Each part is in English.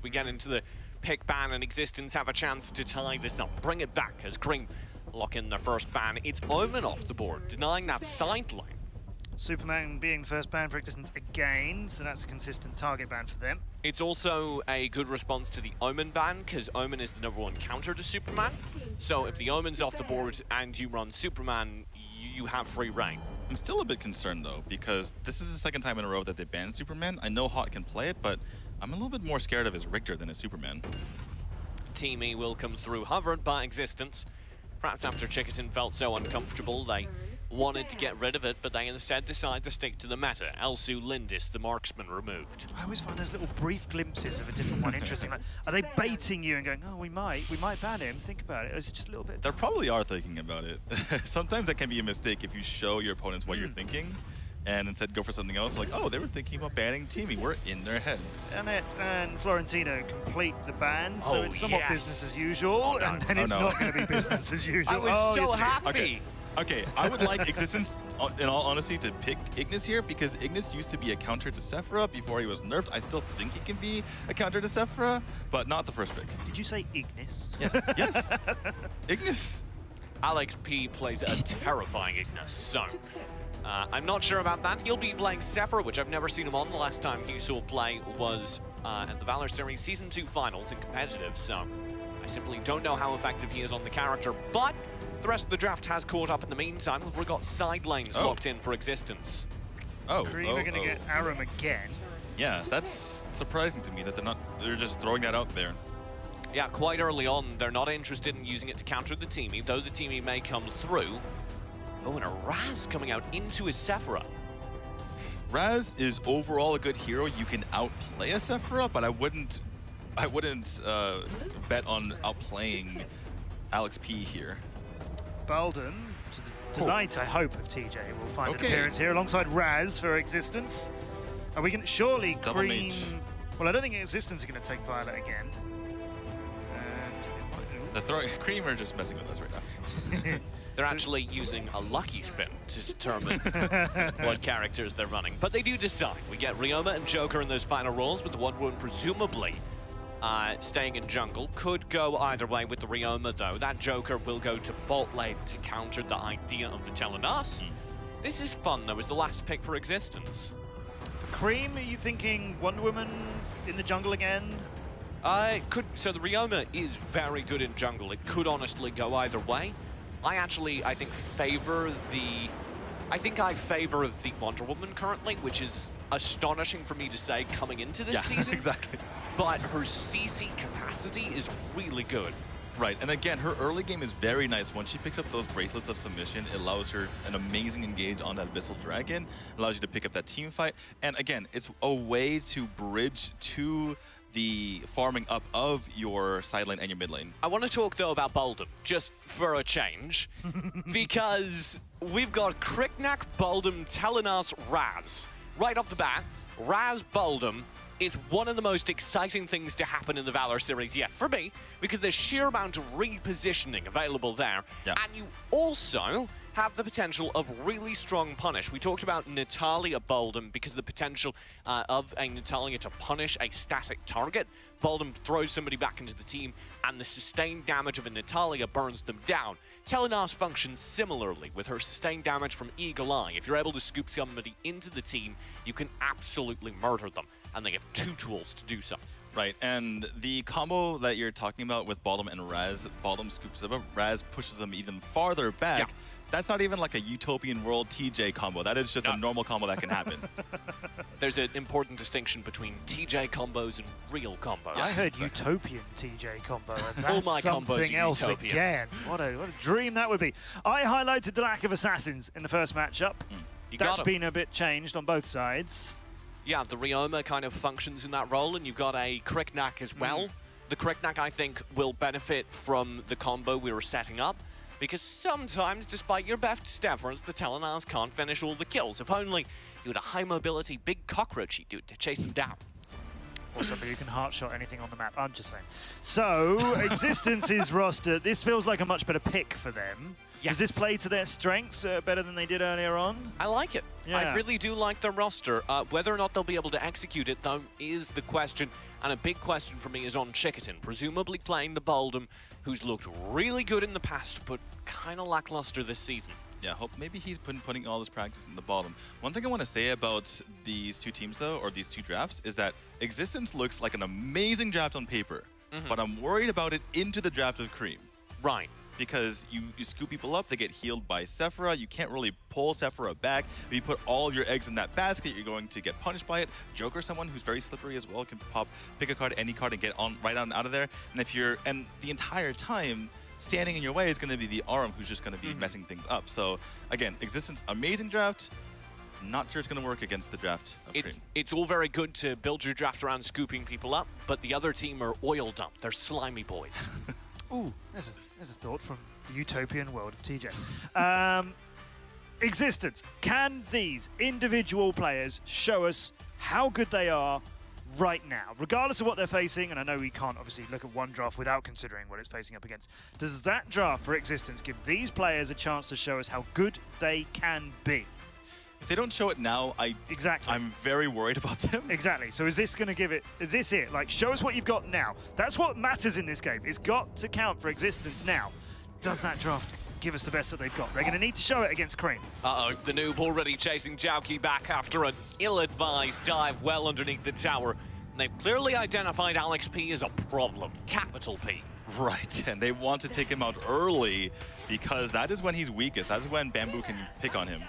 we get into the pick ban, and Existence have a chance to tie this up. Bring it back as Cream lock in their first ban. It's Omen off the board, denying that sideline. Superman being the first ban for Existence again, so that's a consistent target ban for them. It's also a good response to the Omen ban, because Omen is the #1 counter to Superman. So if the Omen's off the board and you run Superman, you have free reign. I'm still a bit concerned though, because this is the second time in a row that they banned Superman. I know Hot can play it, but I'm a little bit more scared of his Richter than his Superman. Team E will come through, hovered by Existence. Perhaps after Chickaton felt so uncomfortable, they wanted to get rid of it, but they instead decided to stick to the meta. Elsu Lindis, the marksman, removed. I always find those little brief glimpses of a different one interesting. Like, are they baiting you and going, oh, we might ban him, think about it? Or is it just a little bit? They probably are thinking about it. Sometimes that can be a mistake if you show your opponents what you're thinking, and instead go for something else. Like, oh, they were thinking about banning Teamy. We're in their heads. Annette and Florentino complete the ban, so it's somewhat yes. business as usual, and then it's not going to be business as usual. I was so happy. Okay, I would like Existence, in all honesty, to pick Ignis here, because Ignis used to be a counter to Sephira before he was nerfed. I still think he can be a counter to Sephira, but not the first pick. Did you say Ignis? Yes, yes. Ignis. Alex P plays a terrifying Ignis, so I'm not sure about that. He'll be playing Sephira, which I've never seen him on. The last time he saw play was at the Valor Series Season 2 finals in competitive, so I simply don't know how effective he is on the character, but the rest of the draft has caught up in the meantime. We've got side lanes locked in for Existence. Cream are going to get Aram again. Yeah, that's surprising to me that they're just throwing that out there. Yeah, quite early on, they're not interested in using it to counter the Teamy, though the Teamy may come through. Oh, and a Raz coming out into his Sephira. Raz is overall a good hero. You can outplay a Sephira, but I wouldn't bet on outplaying Alex P here. Balden, to the delight, I hope, of TJ, will find an appearance here alongside Raz for Existence. Are we going to surely Cream? Well, I don't think Existence are going to take Violet again. And Cream are just messing with us right now. They're actually using a lucky spin to determine what characters they're running. But they do decide. We get Ryoma and Joker in those final roles, with the one presumably staying in jungle. Could go either way with the Ryoma, though. That Joker will go to bot lane to counter the idea of the Telenas. This is fun, though, as the last pick for Existence. For Cream, are you thinking Wonder Woman in the jungle again? So the Ryoma is very good in jungle. It could honestly go either way. I think favor the Wonder Woman currently, which is astonishing for me to say coming into this season. Exactly. But her CC capacity is really good. Right, and again, her early game is very nice. Once she picks up those bracelets of submission, it allows her an amazing engage on that Abyssal Dragon, allows you to pick up that team fight, and again, it's a way to bridge to the farming up of your side lane and your mid lane. I want to talk, though, about Baldum, just for a change, because we've got Kriknak, Baldum, Telenas, Raz. Right off the bat, Raz Baldum is one of the most exciting things to happen in the Valor Series yet, for me, because there's sheer amount of repositioning available there, and you also have the potential of really strong punish. We talked about Natalia Baldum because of the potential of a Natalia to punish a static target. Baldum throws somebody back into the team, and the sustained damage of a Natalia burns them down. Telenas functions similarly with her sustained damage from Eagle Eye. If you're able to scoop somebody into the team, you can absolutely murder them, and they have 2 tools to do so. Right, and the combo that you're talking about with Baldum and Raz, Baldum scoops up, Raz pushes them even farther back. Yeah. That's not even like a Utopian World TJ combo. That is just a normal combo that can happen. There's an important distinction between TJ combos and real combos. I heard Utopian TJ combo, and All that's my combos something are else Utopian. again. What a dream that would be. I highlighted the lack of assassins in the first matchup. That's been a bit changed on both sides. Yeah, the Ryoma kind of functions in that role, and you've got a Kriknak as well. The Kriknak, I think, will benefit from the combo we were setting up, because sometimes, despite your best efforts, the Telenas can't finish all the kills. If only you had a high-mobility, big cockroachy dude to chase them down. Or somebody who can heart shot anything on the map, I'm just saying. So, Existence's roster, this feels like a much better pick for them. Yes. Does this play to their strengths better than they did earlier on? I like it. Yeah. I really do like their roster. Whether or not they'll be able to execute it, though, is the question. And a big question for me is on x6tence, presumably playing the Baldum, who's looked really good in the past, but kind of lackluster this season. Yeah, hope maybe he's putting all his practice in the bottom. One thing I want to say about these two teams, though, or these two drafts, is that x6tence looks like an amazing draft on paper, but I'm worried about it into the draft of Cream. Right. Because you scoop people up, they get healed by Sephora. You can't really pull Sephora back. If you put all of your eggs in that basket, you're going to get punished by it. Joker, someone who's very slippery as well, can pick a card, any card, and get on right on out of there. And the entire time, standing in your way is going to be the Arum, who's just going to be messing things up. So again, x6tence, amazing draft. Not sure it's going to work against the draft of Cream. It's all very good to build your draft around scooping people up, but the other team are oil dump. They're slimy boys. Ooh, there's a thought from the utopian world of TJ. x6tence, can these individual players show us how good they are right now, regardless of what they're facing? And I know we can't obviously look at one draft without considering what it's facing up against. Does that draft for x6tence give these players a chance to show us how good they can be? If they don't show it now, I'm very worried about them. Exactly. So is this going to give it? Is this it? Like, show us what you've got now. That's what matters in this game. It's got to count for x6tence now. Does that draft give us the best that they've got? They're going to need to show it against Cream. Uh-oh, the noob already chasing Jauki back after an ill-advised dive well underneath the tower. And they've clearly identified Alex P as a problem. Capital P. Right, and they want to take him out early because that is when he's weakest. That is when Bamboo can pick on him.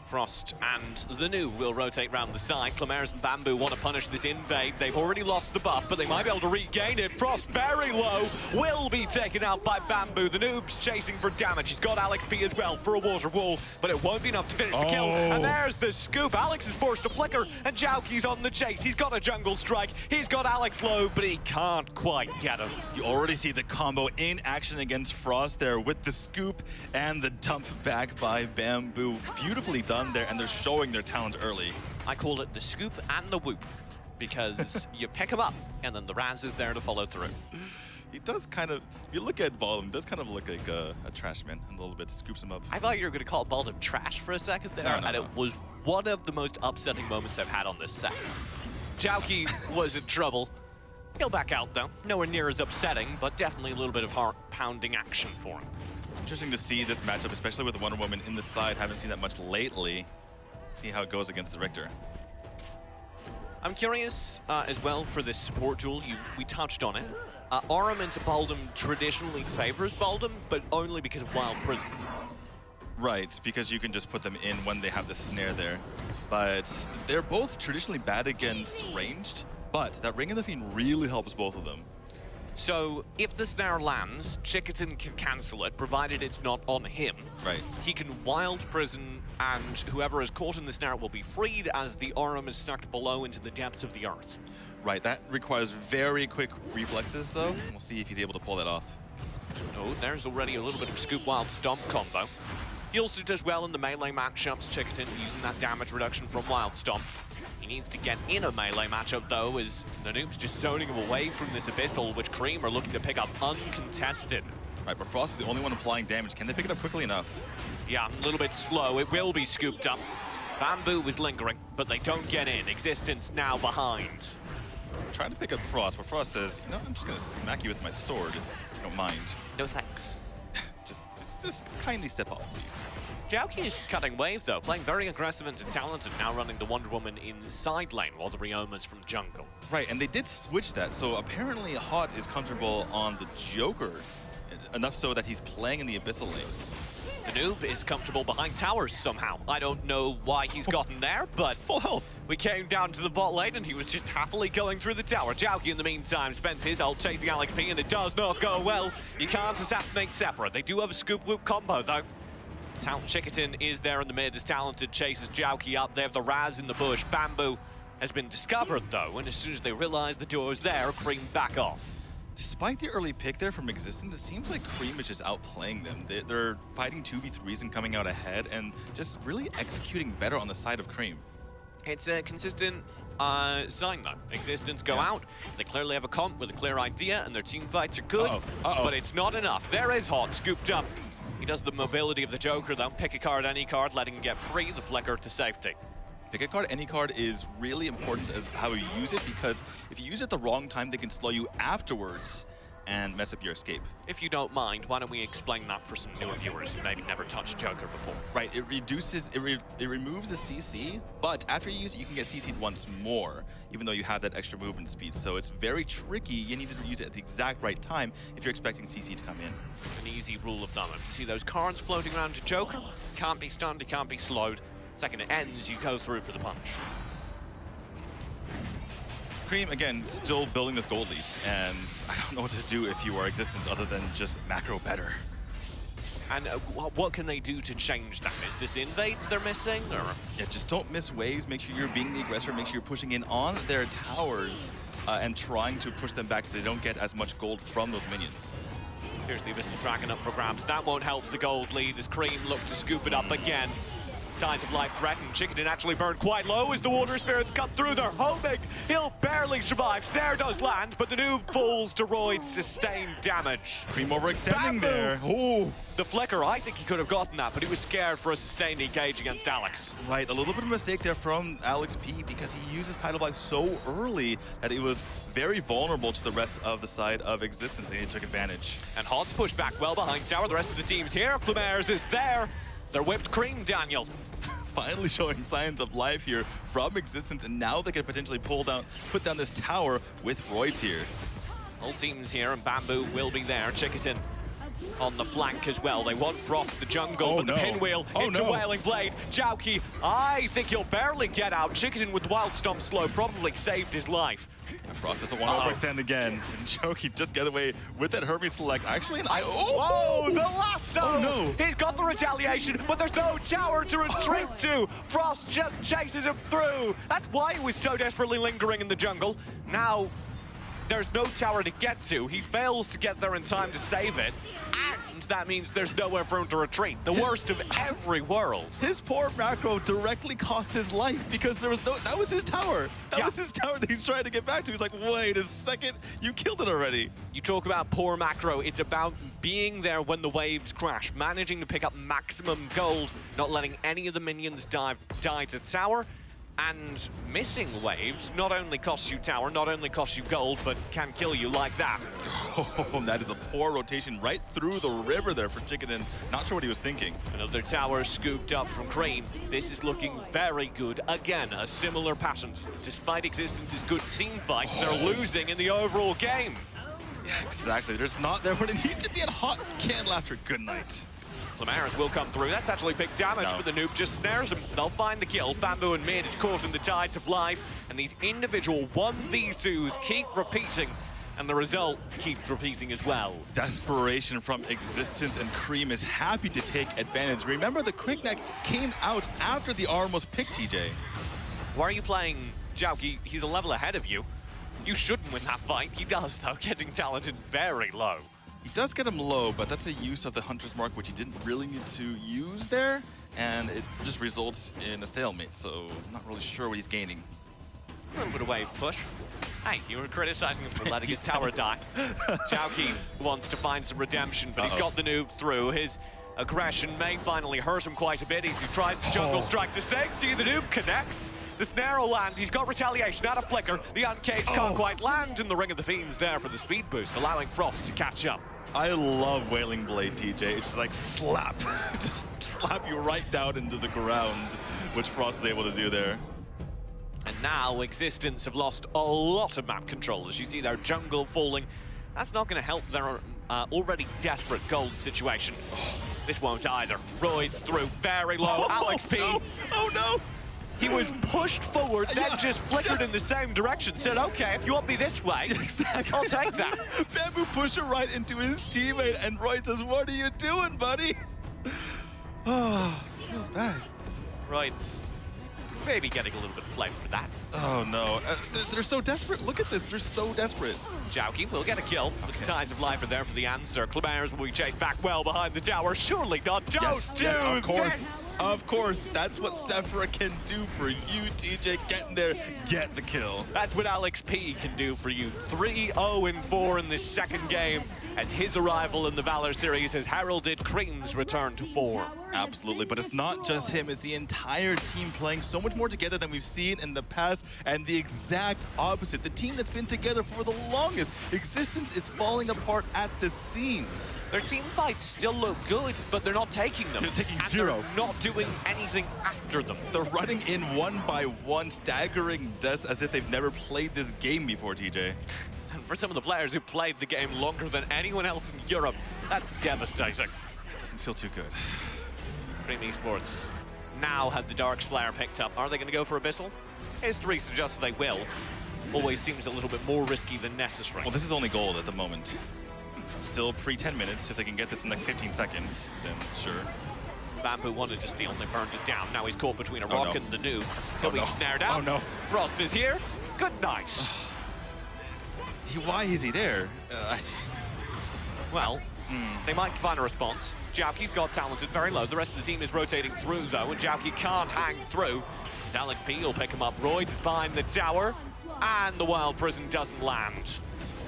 Frost and the Noob will rotate round the side. Clemares and Bamboo want to punish this invade. They've already lost the buff, but they might be able to regain it. Frost very low, will be taken out by Bamboo. The Noob's chasing for damage. He's got Alex P as well for a water wall, but it won't be enough to finish the kill. And there's the scoop. Alex is forced to flicker, and Jauki's on the chase. He's got a jungle strike. He's got Alex low, but he can't quite get him. You already see the combo in action against Frost there with the scoop and the dump back by Bamboo. Beautifully done there, and they're showing their talent early. I call it the scoop and the whoop, because you pick him up, and then the Raz is there to follow through. He does kind of, if you look at Baldum, it does kind of look like a trash man a little bit, scoops him up. I thought you were going to call Baldum trash for a second there, and it was one of the most upsetting moments I've had on this set. Jauki was in trouble. He'll back out though. Nowhere near as upsetting, but definitely a little bit of heart-pounding action for him. Interesting to see this matchup, especially with the Wonder Woman in the side. Haven't seen that much lately. See how it goes against the Richter. I'm curious as well for this support duel. We touched on it. Arum into Baldum traditionally favors Baldum, but only because of Wild Prison. Right, because you can just put them in when they have the snare there. But they're both traditionally bad against ranged, but that Ring of the Fiend really helps both of them. So if the snare lands, x6tence can cancel it, provided it's not on him. Right. He can Wild Prison, and whoever is caught in the snare will be freed as the Arum is sucked below into the depths of the earth. Right, that requires very quick reflexes though. We'll see if he's able to pull that off. Oh, there's already a little bit of Scoop Wild Stomp combo. He also does well in the melee matchups, x6tence using that damage reduction from Wild Stomp. He needs to get in a melee matchup though, as the Noob's just zoning him away from this Abyssal, which Cream are looking to pick up uncontested. Right, but Frost is the only one applying damage. Can they pick it up quickly enough? Yeah, a little bit slow. It will be scooped up. Bamboo is lingering, but they don't get in. x6tence now behind. Trying to pick up Frost, but Frost says, you know, I'm just gonna smack you with my sword if you don't mind. No thanks. just kindly step off, please. Jauki is cutting wave though, playing very aggressive and talented, now running the Wonder Woman in the side lane while the Ryoma's from jungle. Right, and they did switch that, so apparently Hot is comfortable on the Joker, enough so that he's playing in the Abyssal lane. The Noob is comfortable behind towers somehow. I don't know why he's gotten there, but full health. We came down to the bot lane and he was just happily going through the tower. Jauki in the meantime spends his ult chasing Alex P, and it does not go well. You can't assassinate Sephora. They do have a scoop whoop combo though. x6tence is there in the mid, as Talented chases Jauki up. They have the Raz in the bush. Bamboo has been discovered though, and as soon as they realize the duo is there, Cream back off. Despite the early pick there from x6tence, it seems like Cream is just outplaying them. They're fighting 2v3s and coming out ahead and just really executing better on the side of Cream. It's a consistent sign though. x6tence go out, they clearly have a comp with a clear idea and their team fights are good, but it's not enough. There is Hot, scooped up. He does the mobility of the Joker though, pick a card, any card, letting him get free, the flicker to safety. Pick a card. Any card is really important as how you use it, because if you use it the wrong time, they can slow you afterwards and mess up your escape. If you don't mind, why don't we explain that for some newer viewers who maybe never touched Joker before? Right, it reduces, it removes the CC, but after you use it, you can get CC'd once more, even though you have that extra movement speed. So it's very tricky. You need to use it at the exact right time if you're expecting CC to come in. An easy rule of thumb. If you see those cards floating around to Joker, can't be stunned, it can't be slowed. Second it ends, you go through for the punch. Cream, again, still building this gold lead, and I don't know what to do if you are Existence other than just macro better. And what can they do to change that? Is this invades they're missing, or? Yeah, just don't miss waves. Make sure you're being the aggressor. Make sure you're pushing in on their towers and trying to push them back so they don't get as much gold from those minions. Here's the Abyssal Dragon up for grabs. That won't help the gold lead as Cream look to scoop it up again. Tides of life threatened. Chicken actually burned quite low as the water spirits cut through. They're homing. He'll barely survive. Snare does land, but the noob falls to Royd's sustained damage. Cream overextending Bamboo! there. Oh, The flicker, I think he could have gotten that, but he was scared for a sustained engage against Alex. right. A little bit of a mistake there from Alex P, because he used his Tidal Life so early that he was very vulnerable to the rest of the side of Existence, and he took advantage. And Hod's pushed back well behind tower. The rest of the team's here. Flamers is there. They're whipped cream, Daniel. Finally showing signs of life here from Existence, and now they can potentially put down this tower with Royds here. Whole team's here, and Bamboo will be there. Chicketon on the flank as well. They want Frost the jungle, but the pinwheel into Wailing Blade. Jauki, I think he'll barely get out. Chicketon with Wild Stomp slow probably saved his life. And Frost doesn't want to overextend again. And Joki just get away with that Hermes select. Actually, oh, the lasso! Oh no! He's got the retaliation, but there's no tower to retreat to. Frost just chases him through. That's why he was so desperately lingering in the jungle. Now, there's no tower to get to. He fails to get there in time to save it. And that means there's nowhere for him to retreat. The worst of every world. His poor macro directly cost his life because there was that was his tower. That was his tower that he's trying to get back to. He's like, wait a second, you killed it already. You talk about poor macro, it's about being there when the waves crash, managing to pick up maximum gold, not letting any of the minions die to tower, and missing waves not only costs you tower, not only costs you gold, but can kill you like that. Oh, that is a poor rotation right through the river there for Chicken. Not sure what he was thinking. Another tower scooped up from Cream. This is looking very good. Again, a similar pattern. Despite Existence's good team fights, they're losing in the overall game. Yeah, exactly. There's not there, but it needs to be a hot candle after good night. Flamers will come through. That's actually big damage, but the noob just snares him. They'll find the kill. Bamboo and Mid is caught in the tides of life, and these individual 1v2s keep repeating, and the result keeps repeating as well. Desperation from Existence, and Cream is happy to take advantage. Remember, the Quick Neck came out after the arm was picked, TJ. Why are you playing Jauki? He's a level ahead of you. You shouldn't win that fight. He does, though, getting talented very low. He does get him low, but that's a use of the Hunter's Mark, which he didn't really need to use there, and it just results in a stalemate, so I'm not really sure what he's gaining. A little bit of wave push. Hey, you were criticizing him for letting his tower die. Jauki wants to find some redemption, but he's got the noob through. His aggression may finally hurt him quite a bit as he tries to jungle strike to safety. The noob connects. The snare will land. He's got retaliation out of flicker. The uncaged can't quite land, and the Ring of the Fiends there for the speed boost, allowing Frost to catch up. I love Wailing Blade, TJ. It's just like slap. Just slap you right down into the ground, which Frost is able to do there. And now Existence have lost a lot of map control. As you see their jungle falling, that's not going to help their already desperate gold situation. This won't either. Royd's through very low. Alex P. No. Oh no! He was pushed forward, then just flickered in the same direction. Said, okay, if you want me this way, Exactly. I'll take that. Bamboo pushed it right into his teammate, and Roy says, what are you doing, buddy? Oh, feels bad. Royd's maybe getting a little bit of flame for that. Oh no, they're so desperate. Look at this, they're so desperate. Jauki will get a kill. The Tides of Life are there for the answer. Clemers will be chased back well behind the tower. Surely not. Don't Yes, do yes, of course. this. Of course, that's what Sephira can do for you, TJ. Get in there, get the kill. That's what Alex P can do for you. 3-0-4 in this second game, as his arrival in the Valor Series has heralded Cream's return to form. Absolutely, but it's not just him, it's the entire team playing so much more together than we've seen in the past, and the exact opposite. The team that's been together for the longest, Existence is falling apart at the seams. Their team fights still look good, but they're not taking them. They're taking and zero. They're not doing anything after them. They're running in one by one, staggering deaths as if they've never played this game before, TJ. And for some of the players who played the game longer than anyone else in Europe, that's devastating. Doesn't feel too good. Cream Esports now had the Dark Slayer picked up. Are they going to go for Abyssal? History suggests they will. Always seems a little bit more risky than necessary. Well, this is only gold at the moment. Still pre-10 minutes. If they can get this in the next 15 seconds, then sure. Bamboo wanted to steal and they burned it down. Now he's caught between a rock and the noob. He'll be snared out. Oh no. Frost is here. Good night. Why is he there? Well, they might find a response. Jauki's got talented very low. The rest of the team is rotating through though, and Jauki can't hang through. As Alex P will pick him up. Royd's behind the tower, and the Wild Prison doesn't land.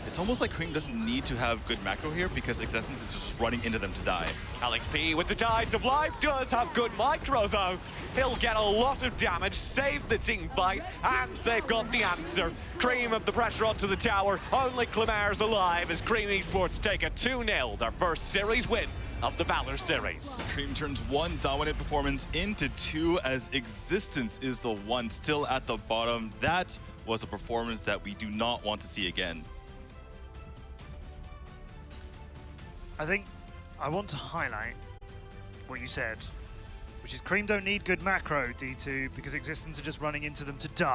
It's almost like Cream doesn't need to have good macro here because Existence is just running into them to die. Alex P with the Tides of Life does have good micro though. He'll get a lot of damage, save the team fight, and they've got the answer. Cream have the pressure onto the tower. Only Clemaire's alive as Cream Esports take a 2-0, their first series win of the Valor Series. Cream turns one dominant performance into two as Existence is the one still at the bottom. That was a performance that we do not want to see again. I think I want to highlight what you said, which is Cream don't need good macro, D2, because Existence are just running into them to die.